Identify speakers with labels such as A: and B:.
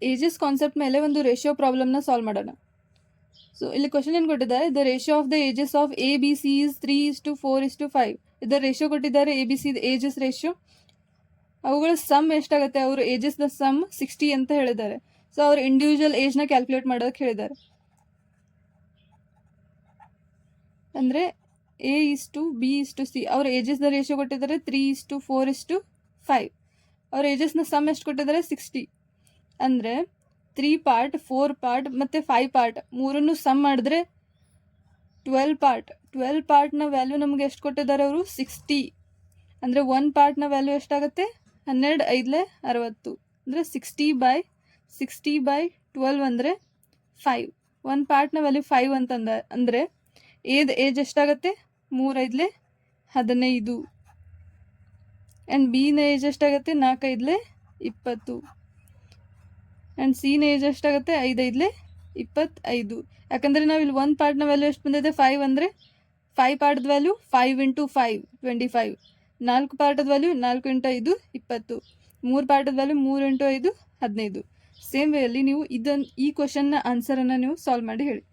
A: Ages concept ಮೇಲೆ ಒಂದು ratio ಪ್ರಾಬ್ಲಮ್ನ solve ಮಾಡೋಣ. ಸೊ ಇಲ್ಲಿ ಕ್ವಶನ್ ಏನು ಕೊಟ್ಟಿದ್ದಾರೆ, the ratio of the ages of A B C is 3:4:5. ಇದರ ರೇಷಿಯೋ ಕೊಟ್ಟಿದ್ದಾರೆ, A B C ages ratio. ಅವುಗಳ ಸಮ್ ಎಷ್ಟಾಗುತ್ತೆ, ಅವ್ರ ಏಜಸ್ನ ಸಮ್ 60 ಅಂತ ಹೇಳಿದ್ದಾರೆ. ಸೊ ಅವ್ರ ಇಂಡಿವಿಜುವಲ್ ಏಜ್ನ ಕ್ಯಾಲ್ಕುಲೇಟ್ ಮಾಡೋದಕ್ಕೆ ಹೇಳಿದ್ದಾರೆ. ಅಂದರೆ A:B:C ಅವ್ರ ಏಜಸ್ನ ರೇಷಿಯೋ ಕೊಟ್ಟಿದ್ದಾರೆ 3:4:5. ಅವ್ರ ಏಜಸ್ನ ಸಮ್ ಎಷ್ಟು ಕೊಟ್ಟಿದ್ದಾರೆ 60. ಅಂದರೆ 3 ಪಾರ್ಟ್, 4 ಪಾರ್ಟ್ ಮತ್ತು 5 ಪಾರ್ಟ್ ಮೂರನ್ನು ಸಮ್ ಮಾಡಿದ್ರೆ 12 ಪಾರ್ಟ್. 12 ಪಾರ್ಟ್ನ ವ್ಯಾಲ್ಯೂ ನಮಗೆ ಎಷ್ಟು ಕೊಟ್ಟಿದ್ದಾರೆ ಅವರು 60. ಅಂದರೆ 1 ಪಾರ್ಟ್ನ ವ್ಯಾಲ್ಯೂ ಎಷ್ಟಾಗುತ್ತೆ 12 5 60. ಅಂದರೆ 60/12 ಅಂದರೆ 5. 1 ಪಾರ್ಟ್ನ ವ್ಯಾಲ್ಯೂ 5 ಅಂತಂದ ಅಂದರೆ ಏಜ್ ಎಷ್ಟಾಗುತ್ತೆ 3 5 15. ಆ್ಯಂಡ್ ಬಿನ ಏಜ್ ಎಷ್ಟಾಗುತ್ತೆ 4 5 20. ಆ್ಯಂಡ್ ಸಿನ ಏಜ್ ಎಷ್ಟಾಗುತ್ತೆ 5 5 25. ಯಾಕಂದರೆ ನಾವು ಇಲ್ಲಿ 1 ಪಾರ್ಟ್ನ ವ್ಯಾಲ್ಯೂ ಎಷ್ಟು ಬಂದಿದೆ 5 ಅಂದರೆ 5 ಪಾರ್ಟ್ದ ವ್ಯಾಲ್ಯೂ 5 × 5 25. 4 ಪಾರ್ಟದ ವ್ಯಾಲ್ಯೂ 4 × 5 20. 3 ಪಾರ್ಟದ ವ್ಯಾಲ್ಯೂ 3 × 5 15. ಸೇಮ್ ವೇಯಲ್ಲಿ ನೀವು ಈ ಕ್ವಶನ್ನ ಆನ್ಸರನ್ನು ನೀವು ಸಾಲ್ವ್ ಮಾಡಿ ಹೇಳಿ.